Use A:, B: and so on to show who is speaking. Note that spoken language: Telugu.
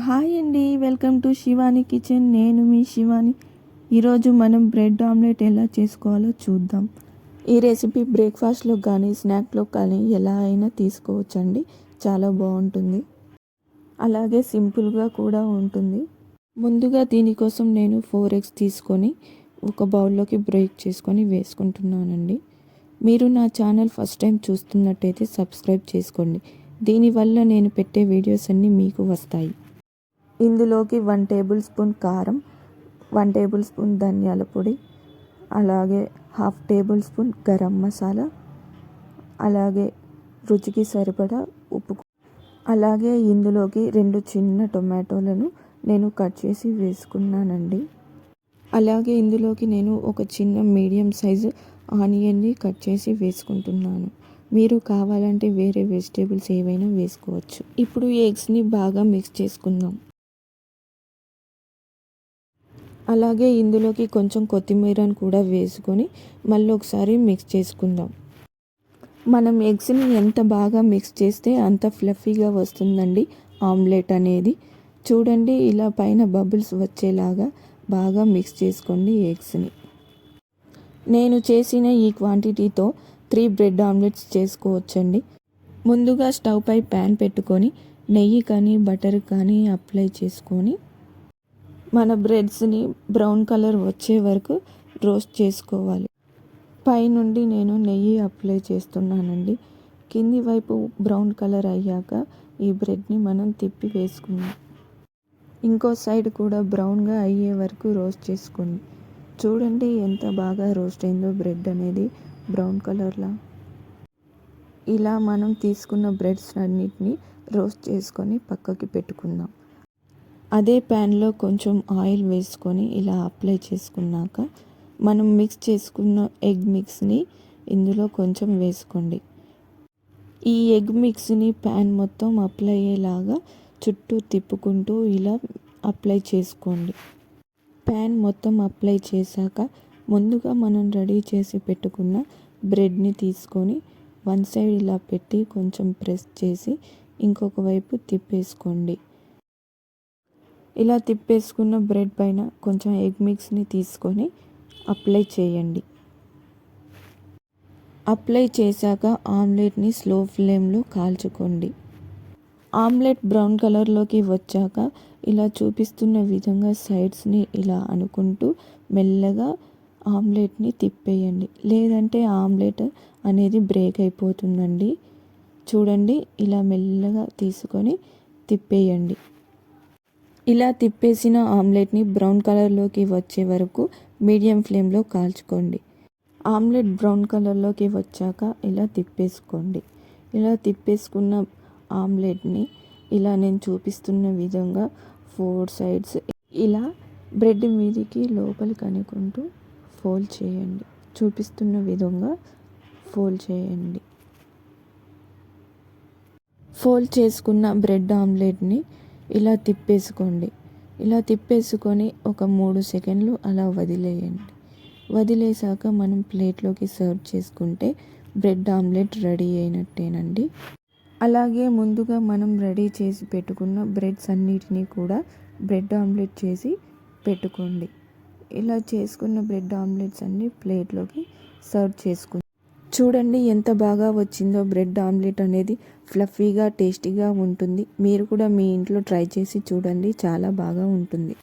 A: హాయ్ అండి, వెల్కమ్ టు శివాని కిచెన్. నేను మీ శివాని. ఈరోజు మనం బ్రెడ్ ఆమ్లెట్ ఎలా చేసుకోవాలో చూద్దాం. ఈ రెసిపీ బ్రేక్ఫాస్ట్లో కానీ స్నాక్లో కానీ ఎలా అయినా తీసుకోవచ్చండి. చాలా బాగుంటుంది, అలాగే సింపుల్గా కూడా ఉంటుంది. ముందుగా దీనికోసం నేను 4 eggs తీసుకొని ఒక బౌల్లోకి బ్రేక్ చేసుకొని వేసుకుంటున్నానండి. మీరు నా ఛానల్ ఫస్ట్ టైం చూస్తున్నట్టయితే సబ్స్క్రైబ్ చేసుకోండి. దీనివల్ల నేను పెట్టే వీడియోస్ అన్నీ మీకు వస్తాయి. ఇందులోకి 1 టేబుల్ స్పూన్ కారం, 1 టేబుల్ స్పూన్ ధనియాల పొడి, అలాగే 1/2 టేబుల్ స్పూన్ గరం మసాలా, అలాగే రుచికి సరిపడా ఉప్పు, అలాగే ఇందులోకి 2 చిన్న టొమాటోలను నేను కట్ చేసి వేసుకున్నానండి. అలాగే ఇందులోకి నేను ఒక చిన్న మీడియం సైజు ఆనియన్ని కట్ చేసి వేసుకుంటున్నాను. మీరు కావాలంటే వేరే వెజిటేబుల్స్ ఏవైనా వేసుకోవచ్చు. ఇప్పుడు ఈ ఎగ్స్ని బాగా మిక్స్ చేసుకుందాం. అలాగే ఇందులోకి కొంచెం కొత్తిమీరను కూడా వేసుకొని మళ్ళీ ఒకసారి మిక్స్ చేసుకుందాం. మనం ఎగ్స్ని ఎంత బాగా మిక్స్ చేస్తే అంత ఫ్లఫీగా వస్తుందండి ఆమ్లెట్ అనేది. చూడండి, ఇలా పైన బబుల్స్ వచ్చేలాగా బాగా మిక్స్ చేసుకోండి ఎగ్స్ని. నేను చేసిన ఈ క్వాంటిటీతో 3 బ్రెడ్ ఆమ్లెట్స్ చేసుకోవచ్చండి. ముందుగా స్టవ్ పై ప్యాన్ పెట్టుకొని నెయ్యి కానీ బటర్ కానీ అప్లై చేసుకొని మన బ్రెడ్స్ని బ్రౌన్ కలర్ వచ్చే వరకు రోస్ట్ చేసుకోవాలి. పైనుండి నేను నెయ్యి అప్లై చేస్తున్నానండి. కింది వైపు బ్రౌన్ కలర్ అయ్యాక ఈ బ్రెడ్ని మనం తిప్పి వేసుకుందాం. ఇంకో సైడ్ కూడా బ్రౌన్గా అయ్యే వరకు రోస్ట్ చేసుకోండి. చూడండి ఎంత బాగా రోస్ట్ అయిందో బ్రెడ్ అనేది బ్రౌన్ కలర్లా. ఇలా మనం తీసుకున్న బ్రెడ్స్ అన్నిటిని రోస్ట్ చేసుకొని పక్కకి పెట్టుకుందాం. అదే ప్యాన్లో కొంచెం ఆయిల్ వేసుకొని ఇలా అప్లై చేసుకున్నాక మనం మిక్స్ చేసుకున్న ఎగ్ మిక్స్ని ఇందులో కొంచెం వేసుకోండి. ఈ ఎగ్ మిక్స్ని ప్యాన్ మొత్తం అప్లై అయ్యేలాగా చుట్టూ తిప్పుకుంటూ ఇలా అప్లై చేసుకోండి. ప్యాన్ మొత్తం అప్లై చేశాక ముందుగా మనం రెడీ చేసి పెట్టుకున్న బ్రెడ్ని తీసుకొని 1 సైడ్ ఇలా పెట్టి కొంచెం ప్రెస్ చేసి ఇంకొక వైపు తిప్పేసుకోండి. ఇలా తిప్పేసుకున్న బ్రెడ్ పైన కొంచెం ఎగ్ మిక్స్ని తీసుకొని అప్లై చేయండి. అప్లై చేశాక ఆమ్లెట్ని స్లో ఫ్లేమ్లో కాల్చుకోండి. ఆమ్లెట్ బ్రౌన్ కలర్లోకి వచ్చాక ఇలా చూపిస్తున్న విధంగా సైడ్స్ని ఇలా అనుకుంటూ మెల్లగా ఆమ్లెట్ని తిప్పేయండి, లేదంటే ఆమ్లెట్ అనేది బ్రేక్ అయిపోతుందండి. చూడండి, ఇలా మెల్లగా తీసుకొని తిప్పేయండి. ఇలా తిప్పేసిన ఆమ్లెట్ని బ్రౌన్ కలర్లోకి వచ్చే వరకు మీడియం ఫ్లేమ్లో కాల్చుకోండి. ఆమ్లెట్ బ్రౌన్ కలర్లోకి వచ్చాక ఇలా తిప్పేసుకోండి. ఇలా తిప్పేసుకున్న ఆమ్లెట్ని ఇలా నేను చూపిస్తున్న విధంగా 4 సైడ్స్ ఇలా బ్రెడ్ మీదికి లోపలికి అనుకుంటూ ఫోల్డ్ చేయండి. చూపిస్తున్న విధంగా ఫోల్డ్ చేయండి. ఫోల్డ్ చేసుకున్న బ్రెడ్ ఆమ్లెట్ని ఇలా తిప్పేసుకోండి. ఇలా తిప్పేసుకొని ఒక 3 సెకండ్లు అలా వదిలేయండి. వదిలేసాక మనం ప్లేట్లోకి సర్వ్ చేసుకుంటే బ్రెడ్ ఆమ్లెట్ రెడీ అయినట్టేనండి. అలాగే ముందుగా మనం రెడీ చేసి పెట్టుకున్న బ్రెడ్స్ అన్నిటినీ కూడా బ్రెడ్ ఆమ్లెట్ చేసి పెట్టుకోండి. ఇలా చేసుకున్న బ్రెడ్ ఆమ్లెట్స్ అన్నీ ప్లేట్లోకి సర్వ్ చేసుకోండి. చూడండి ఎంత బాగా వచ్చిందో బ్రెడ్ ఆమ్లెట్ అనేది. ఫ్లఫీగా టేస్టీగా ఉంటుంది. మీరు కూడా మీ ఇంట్లో ట్రై చేసి చూడండి, చాలా బాగా ఉంటుంది.